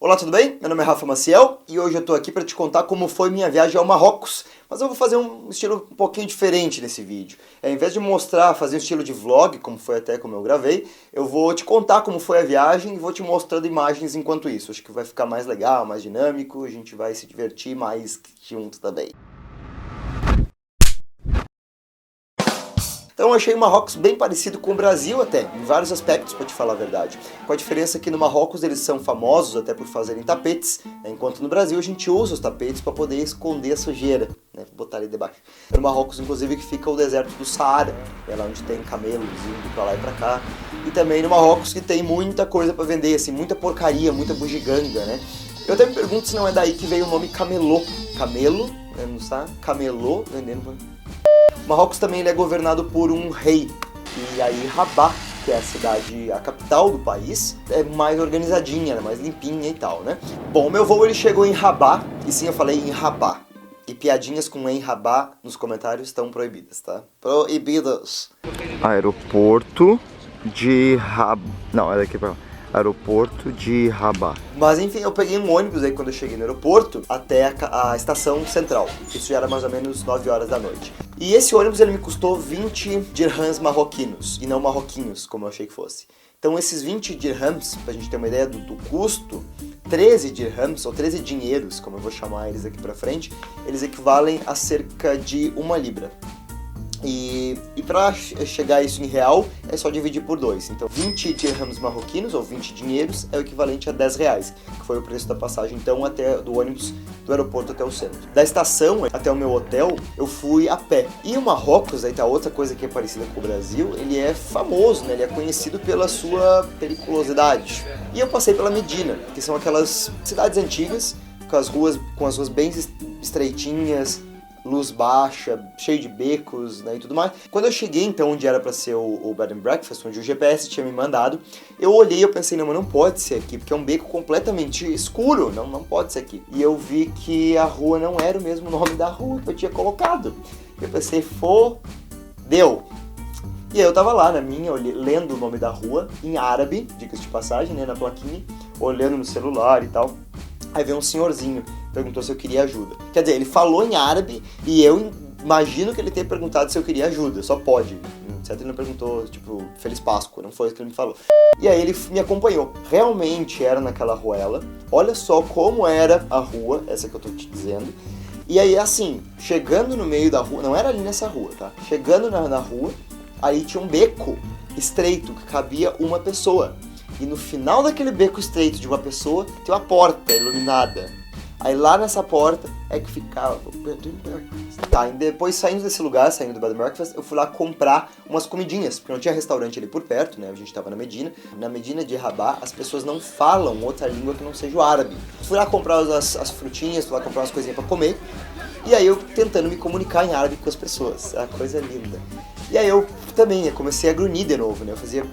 Olá, tudo bem? Meu nome é Rafa Maciel e hoje eu tô aqui para te contar como foi minha viagem ao Marrocos. Mas eu vou fazer um estilo um pouquinho diferente nesse vídeo. Ao invés de mostrar, fazer um estilo de vlog, como foi até como eu gravei, eu vou te contar como foi a viagem e vou te mostrando imagens enquanto isso. Acho que vai ficar mais legal, mais dinâmico, a gente vai se divertir mais junto também. Então eu achei o Marrocos bem parecido com o Brasil até, em vários aspectos, para te falar a verdade. Com a diferença que no Marrocos eles são famosos até por fazerem tapetes, né? Enquanto no Brasil a gente usa os tapetes para poder esconder a sujeira, né? Vou botar ali debaixo. No Marrocos, inclusive, que fica o deserto do Saara, é lá onde tem camelos indo para lá e para cá. E também no Marrocos que tem muita coisa para vender, assim, muita porcaria, muita bugiganga, né? Eu até me pergunto se não é daí que veio o nome camelô. Camelo, né? Não sabe? Camelô, vendendo... Marrocos também ele é governado por um rei, e aí Rabat, que é a cidade, a capital do país, é mais organizadinha, é mais limpinha e tal, né? Bom, meu voo ele chegou em Rabat, e sim, eu falei em Rabat, e piadinhas com em Rabat nos comentários estão proibidas, tá? Proibidas! Aeroporto de Rabat, não, é daqui pra lá. Aeroporto de Rabat. Mas enfim, eu peguei um ônibus aí quando eu cheguei no aeroporto até a estação central. Isso já era mais ou menos 9 horas da noite. E esse ônibus ele me custou 20 dirhams marroquinos, e não marroquinhos, como eu achei que fosse. Então esses 20 dirhams, pra gente ter uma ideia do custo, 13 dirhams, ou 13 dinheiros, como eu vou chamar eles aqui pra frente, eles equivalem a cerca de 1 libra. E para chegar a isso em real, é só dividir por 2. Então 20 dirhams marroquinos, ou 20 dinheiros, é o equivalente a 10 reais, que foi o preço da passagem, então, até do ônibus do aeroporto até o centro. Da estação até o meu hotel, eu fui a pé. E o Marrocos, aí tá outra coisa que é parecida com o Brasil, ele é famoso, né? Ele é conhecido pela sua periculosidade. E eu passei pela Medina, que são aquelas cidades antigas, com as ruas bem estreitinhas, luz baixa, cheio de becos, né, e tudo mais. Quando eu cheguei, então, onde era pra ser o Bed and Breakfast, onde o GPS tinha me mandado, eu olhei e eu pensei, não, mas não pode ser aqui, porque é um beco completamente escuro, não pode ser aqui. E eu vi que a rua não era o mesmo nome da rua que eu tinha colocado. Eu pensei, fodeu. E aí eu tava lá na minha, lendo o nome da rua, em árabe, dicas de passagem, né, na plaquinha, olhando no celular e tal. Aí veio um senhorzinho, perguntou se eu queria ajuda. Quer dizer, ele falou em árabe e eu imagino que ele tenha perguntado se eu queria ajuda, só pode. Certo? Ele não perguntou, tipo, Feliz Páscoa, não foi isso que ele me falou. E aí ele me acompanhou. Realmente era naquela ruela. Olha só como era a rua, essa que eu tô te dizendo. E aí, assim, chegando no meio da rua, não era ali nessa rua, tá? Chegando na rua, aí tinha um beco estreito que cabia uma pessoa. E no final daquele beco estreito de uma pessoa, tem uma porta iluminada. Aí lá nessa porta é que ficava o Bed and Breakfast. Tá, e depois saindo desse lugar, saindo do Bed and Breakfast, eu fui lá comprar umas comidinhas, porque não tinha restaurante ali por perto, né? A gente tava na Medina. Na Medina de Rabat, as pessoas não falam outra língua que não seja o árabe. Fui lá comprar as frutinhas, fui lá comprar umas coisinhas pra comer. E aí eu tentando me comunicar em árabe com as pessoas. A coisa linda. E aí eu também comecei a grunhir de novo, né? Eu fazia...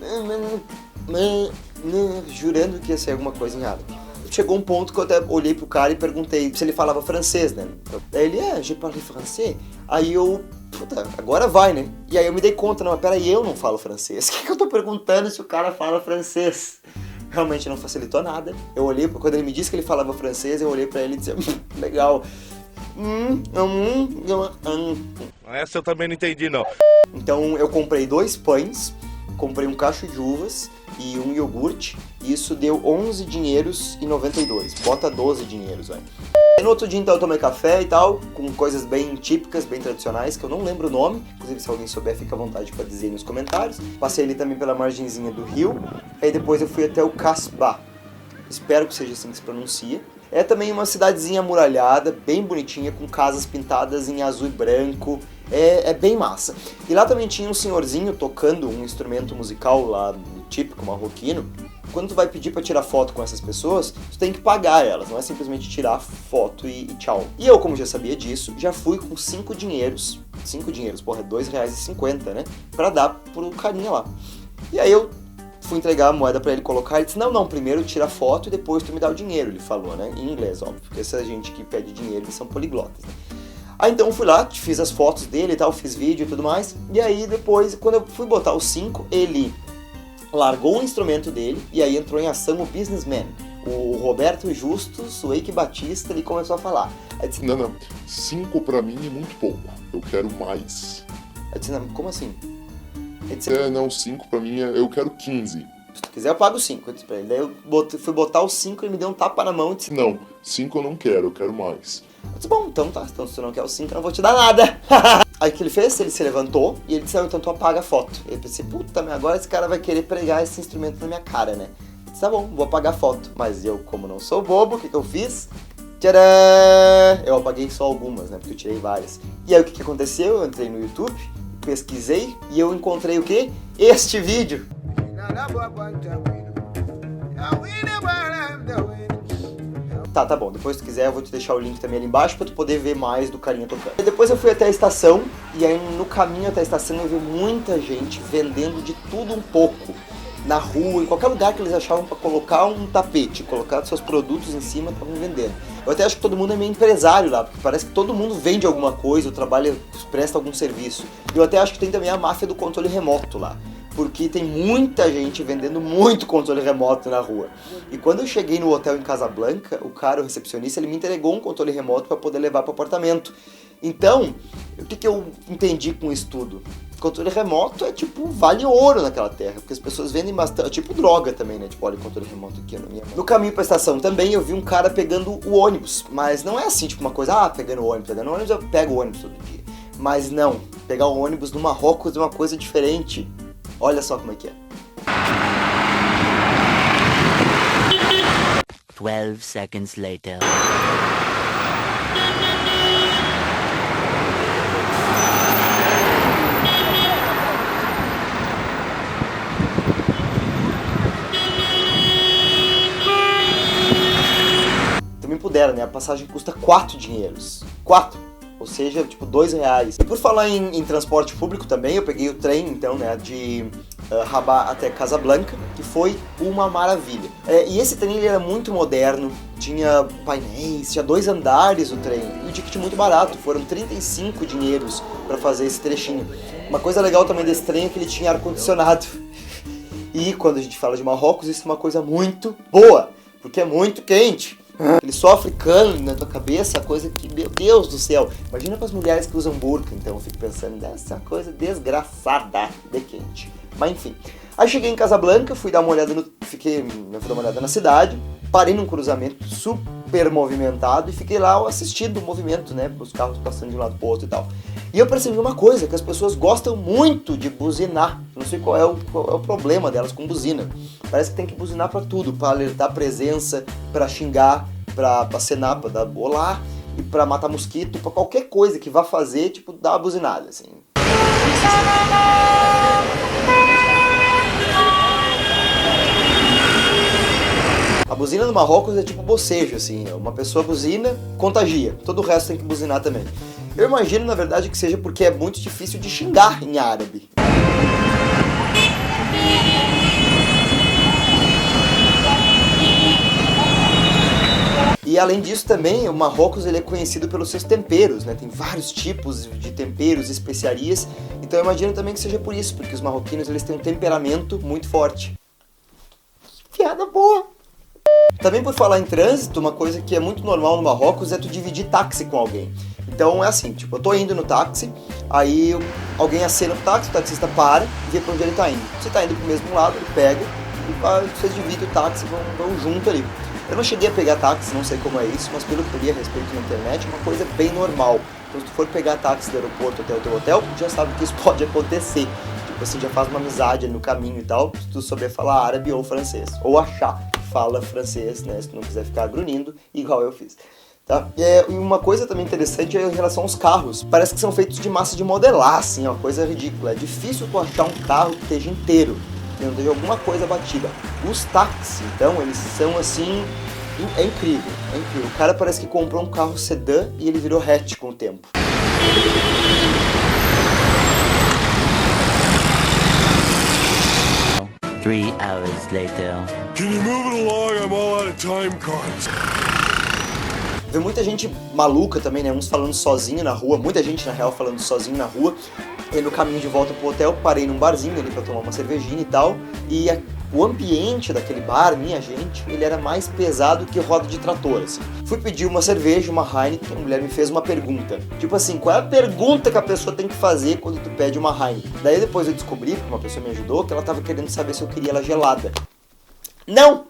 jurando que ia ser alguma coisa em árabe. Chegou um ponto que eu até olhei pro cara e perguntei se ele falava francês, né? Daí ele, je parle français. Aí eu, puta, agora vai, né? E aí eu me dei conta, não, mas peraí, eu não falo francês. O que eu tô perguntando se o cara fala francês? Realmente não facilitou nada. Eu olhei, quando ele me disse que ele falava francês, eu olhei pra ele e disse, legal. Essa eu também não entendi, não. Então eu comprei 2 pães, comprei um cacho de uvas e um iogurte, e isso deu 11 dinheiros e 92. Bota 12 dinheiros, velho. No outro dia, então, eu tomei café e tal, com coisas bem típicas, bem tradicionais, que eu não lembro o nome. Inclusive, se alguém souber, fica à vontade para dizer aí nos comentários. Passei ali também pela margenzinha do rio. Aí depois eu fui até o Casbah. Espero que seja assim que se pronuncia. É também uma cidadezinha amuralhada, bem bonitinha, com casas pintadas em azul e branco. É bem massa. E lá também tinha um senhorzinho tocando um instrumento musical lá, típico marroquino. Quando tu vai pedir pra tirar foto com essas pessoas, tu tem que pagar elas, não é simplesmente tirar foto e tchau. E eu, como já sabia disso, já fui com 5 dinheiros, porra, é R$2,50, né? Pra dar pro carinha lá. E aí eu fui entregar a moeda pra ele colocar, ele disse, não, primeiro tira a foto e depois tu me dá o dinheiro, ele falou, né? Em inglês, óbvio, porque essa gente que pede dinheiro, eles são poliglotas, né? Aí então eu fui lá, fiz as fotos dele e tal, fiz vídeo e tudo mais, e aí depois, quando eu fui botar os 5, ele largou o instrumento dele, e aí entrou em ação o businessman. o Roberto Justus, o Eike Batista, ele começou a falar. Aí disse, Não, 5 pra mim é muito pouco, eu quero mais. Aí disse, não, como assim? Aí disse, 5 pra mim eu quero 15. se tu quiser eu pago 5, eu disse pra ele. Daí eu fui botar os 5 e ele me deu um tapa na mão e disse, Não, 5 eu não quero, eu quero mais. eu disse, bom, então tá, então se tu não quer os 5 eu não vou te dar nada. Aí o que ele fez? Ele se levantou e ele disse, então tu apaga a foto. Eu pensei, puta, mas agora esse cara vai querer pregar esse instrumento na minha cara, né? Eu disse, tá bom, vou apagar a foto. Mas eu, como não sou bobo, o que eu fiz? Tcharam! Eu apaguei só algumas, né? Porque eu tirei várias. E aí o que aconteceu? Eu entrei no YouTube, pesquisei e eu encontrei o quê? Este vídeo. Tá bom. Depois se tu quiser eu vou te deixar o link também ali embaixo pra tu poder ver mais do carinha tocando. E depois eu fui até a estação e aí no caminho até a estação eu vi muita gente vendendo de tudo um pouco. Na rua, em qualquer lugar que eles achavam pra colocar um tapete, colocar seus produtos em cima, estavam vendendo. Eu até acho que todo mundo é meio empresário lá, porque parece que todo mundo vende alguma coisa, ou trabalha, presta algum serviço. Eu até acho que tem também a máfia do controle remoto lá, porque tem muita gente vendendo muito controle remoto na rua. E quando eu cheguei no hotel em Casablanca, o cara, o recepcionista, ele me entregou um controle remoto para poder levar para o apartamento. Então, o que eu entendi com isso tudo? Controle remoto é tipo, vale ouro naquela terra, porque as pessoas vendem bastante, tipo droga também, né? Tipo, olha o controle remoto aqui na minha mão. No caminho pra estação também eu vi um cara pegando o ônibus, mas não é assim, tipo uma coisa, pegando o ônibus, eu pego o ônibus todo dia. Mas não, pegar o ônibus no Marrocos é uma coisa diferente. Olha só como é que é. 12 seconds later. Também puderam, né? A passagem custa 4 dinheiros. 4! Ou seja, tipo, R$2. E por falar em transporte público também, eu peguei o trem, então, né, de Rabat até Casablanca, que foi uma maravilha. E esse trem, ele era muito moderno, tinha painéis, tinha 2 andares o trem, e o ticket muito barato, foram 35 dinheiros para fazer esse trechinho. Uma coisa legal também desse trem é que ele tinha ar-condicionado. E quando a gente fala de Marrocos, isso é uma coisa muito boa, porque é muito quente. Ele sofre cano na tua cabeça, coisa que, meu Deus do céu. Imagina para as mulheres que usam burca, então eu fico pensando, dessa coisa desgraçada de quente. Mas enfim. Aí cheguei em Casablanca, fui dar uma olhada na cidade, parei num cruzamento super movimentado e fiquei lá assistindo o movimento, né, os carros passando de um lado pro outro e tal. E eu percebi uma coisa, que as pessoas gostam muito de buzinar. Não sei qual é o problema delas com buzina. Parece que tem que buzinar pra tudo, pra alertar presença, pra xingar, pra acenar, pra dar olá, e pra matar mosquito, pra qualquer coisa que vá fazer, tipo, dar uma buzinada, assim. A buzina no Marrocos é tipo bocejo, assim, uma pessoa buzina, contagia, todo o resto tem que buzinar também. Eu imagino, na verdade, que seja porque é muito difícil de xingar em árabe. E além disso também, o Marrocos ele é conhecido pelos seus temperos, né? Tem vários tipos de temperos, especiarias, então eu imagino também que seja por isso, porque os marroquinos eles têm um temperamento muito forte. Piada boa! Também por falar em trânsito, uma coisa que é muito normal no Marrocos é tu dividir táxi com alguém. Então é assim, tipo, eu tô indo no táxi, aí alguém acena pro táxi, o taxista para e vê pra onde ele tá indo. Você tá indo pro mesmo lado, ele pega e vocês dividem o táxi e vão junto ali. Eu não cheguei a pegar táxi, não sei como é isso, mas pelo que eu li a respeito na internet, é uma coisa bem normal. Então se tu for pegar táxi do aeroporto até o teu hotel, tu já sabe que isso pode acontecer. Tipo assim, já faz uma amizade no caminho e tal, se tu souber falar árabe ou francês. Ou achar que fala francês, né, se tu não quiser ficar grunindo, igual eu fiz. Tá? E uma coisa também interessante é em relação aos carros. Parece que são feitos de massa de modelar, assim, uma coisa ridícula. É difícil tu achar um carro que esteja inteiro, que não esteja alguma coisa batida. Os táxis, então, eles são assim... É incrível, é incrível. O cara parece que comprou um carro sedã e ele virou hatch com o tempo. 3 hours later. Can you move it along? I'm all out of time cards. Vê muita gente maluca também, né? Uns falando sozinho na rua, muita gente na real falando sozinho na rua. E no caminho de volta pro hotel, parei num barzinho ali pra tomar uma cervejinha e tal. E o ambiente daquele bar, minha gente, ele era mais pesado que roda de trator, assim. Fui pedir uma cerveja, uma Heineken, a mulher me fez uma pergunta. Tipo assim, qual é a pergunta que a pessoa tem que fazer quando tu pede uma Heineken? Daí depois eu descobri, porque uma pessoa me ajudou, que ela tava querendo saber se eu queria ela gelada. Não,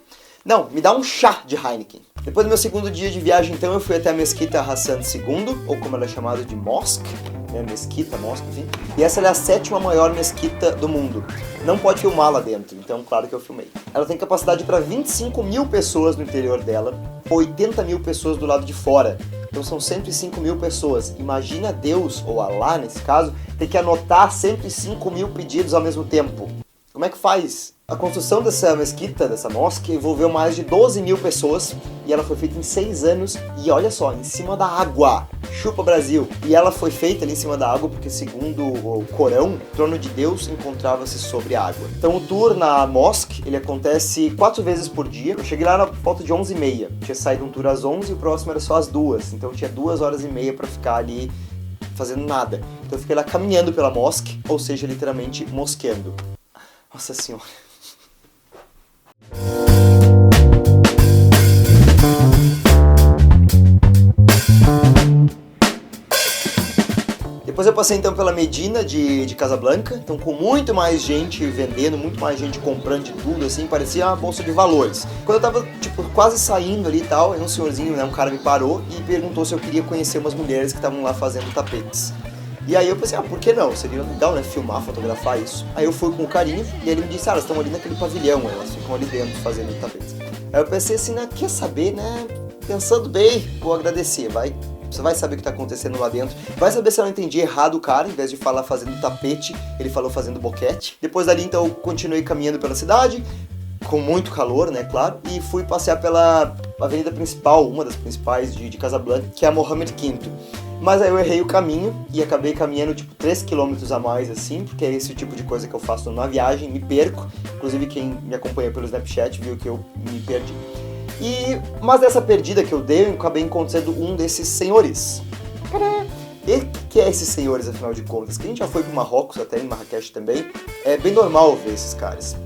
me dá um chá de Heineken. Depois do meu segundo dia de viagem, então, eu fui até a Mesquita Hassan II, ou como ela é chamada de Mosque, né? Mesquita, Mosque, enfim. E essa é a 7ª maior mesquita do mundo. Não pode filmar lá dentro, então claro que eu filmei. Ela tem capacidade para 25 mil pessoas no interior dela, 80 mil pessoas do lado de fora. Então são 105 mil pessoas. Imagina Deus, ou Allah nesse caso, ter que anotar 105 mil pedidos ao mesmo tempo. Como é que faz? A construção dessa mesquita, dessa mosque, envolveu mais de 12 mil pessoas e ela foi feita em 6 anos e olha só, em cima da água. Chupa Brasil! E ela foi feita ali em cima da água porque, segundo o Corão, o trono de Deus encontrava-se sobre a água. Então o tour na mosque, ele acontece 4 vezes por dia. Eu cheguei lá na volta de 11h30. Tinha saído um tour às 11 e o próximo era só às 2. Então eu tinha 2 horas e meia para ficar ali fazendo nada. Então eu fiquei lá caminhando pela mosque, ou seja, literalmente mosqueando. Nossa Senhora! Depois eu passei então pela Medina de Casablanca, então com muito mais gente vendendo, muito mais gente comprando de tudo, assim, parecia uma bolsa de valores. Quando eu tava, tipo, quase saindo ali e tal, aí um senhorzinho, né, um cara me parou e perguntou se eu queria conhecer umas mulheres que estavam lá fazendo tapetes. E aí eu pensei, por que não? Seria legal, né, filmar, fotografar isso. Aí eu fui com o carinho e ele me disse, elas estão ali naquele pavilhão, elas ficam ali dentro fazendo tapetes. Aí eu pensei assim, né, quer saber, né, pensando bem, vou agradecer, você vai saber o que tá acontecendo lá dentro. Vai saber se eu não entendi errado o cara, em vez de falar fazendo tapete, ele falou fazendo boquete. Depois dali, então, eu continuei caminhando pela cidade, com muito calor, né, claro, e fui passear pela avenida principal, uma das principais de Casablanca, que é a Mohammed V. Mas aí eu errei o caminho e acabei caminhando tipo 3 km a mais, assim, porque é esse o tipo de coisa que eu faço numa viagem, me perco. Inclusive quem me acompanha pelo Snapchat viu que eu me perdi. Mas dessa perdida que eu dei, eu acabei encontrando um desses senhores. E o que é esses senhores, afinal de contas? Que a gente já foi pro Marrocos, até em Marrakech também, é bem normal ver esses caras.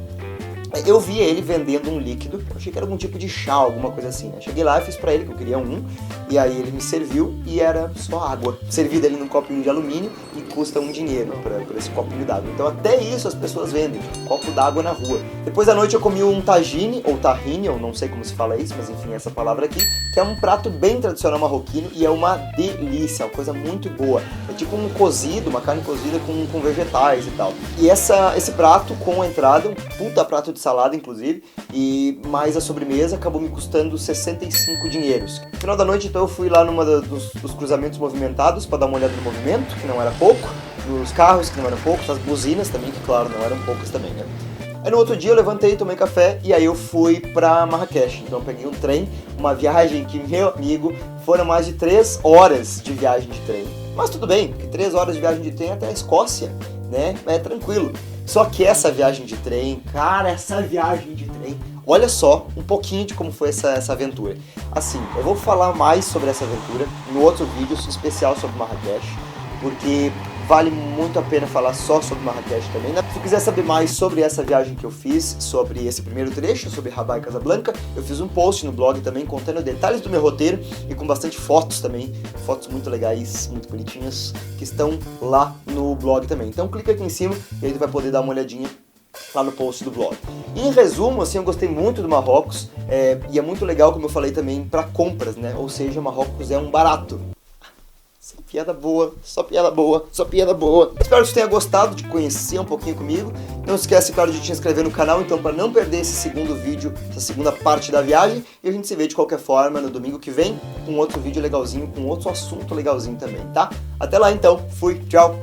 Eu vi ele vendendo um líquido, eu achei que era algum tipo de chá, alguma coisa assim, né? Cheguei lá e fiz pra ele que eu queria um, e aí ele me serviu e era só água. Servida ele num copinho de alumínio e custa um dinheiro por esse copinho d'água. Então até isso as pessoas vendem, copo d'água na rua. Depois da noite eu comi um tagine, ou tahine, eu não sei como se fala isso, mas enfim, essa palavra aqui, que é um prato bem tradicional marroquino e é uma delícia, uma coisa muito boa. É tipo um cozido, uma carne cozida com vegetais e tal. E esse prato com a entrada, um puta prato de salada, inclusive, e mais a sobremesa acabou me custando 65 dinheiros. No final da noite, então, eu fui lá numa dos cruzamentos movimentados para dar uma olhada no movimento, que não era pouco, nos carros, que não eram poucos, nas buzinas também, que claro, não eram poucas também, né? Aí no outro dia eu levantei, tomei café e aí eu fui pra Marrakech. Então eu peguei um trem, uma viagem que, meu amigo, foram mais de 3 horas de viagem de trem. Mas tudo bem, porque 3 horas de viagem de trem até a Escócia, né? É tranquilo. Só que essa viagem de trem, cara, olha só um pouquinho de como foi essa aventura. Assim, eu vou falar mais sobre essa aventura no outro vídeo especial sobre Marrakech, porque vale muito a pena falar só sobre Marrakech também, né? Se quiser saber mais sobre essa viagem que eu fiz, sobre esse primeiro trecho, sobre Rabat e Casablanca, eu fiz um post no blog também contando detalhes do meu roteiro e com bastante fotos também, fotos muito legais, muito bonitinhas, que estão lá no blog também. Então clica aqui em cima e aí tu vai poder dar uma olhadinha lá no post do blog. E, em resumo, assim, eu gostei muito do Marrocos, e é muito legal, como eu falei também, para compras, né? Ou seja, Marrocos é um barato. Só piada boa, só piada boa, só piada boa. Espero que você tenha gostado de conhecer um pouquinho comigo. Não esquece, claro, de te inscrever no canal, então, para não perder esse segundo vídeo, essa segunda parte da viagem. E a gente se vê de qualquer forma no domingo que vem, com outro vídeo legalzinho, com outro assunto legalzinho também, tá? Até lá, então. Fui, tchau!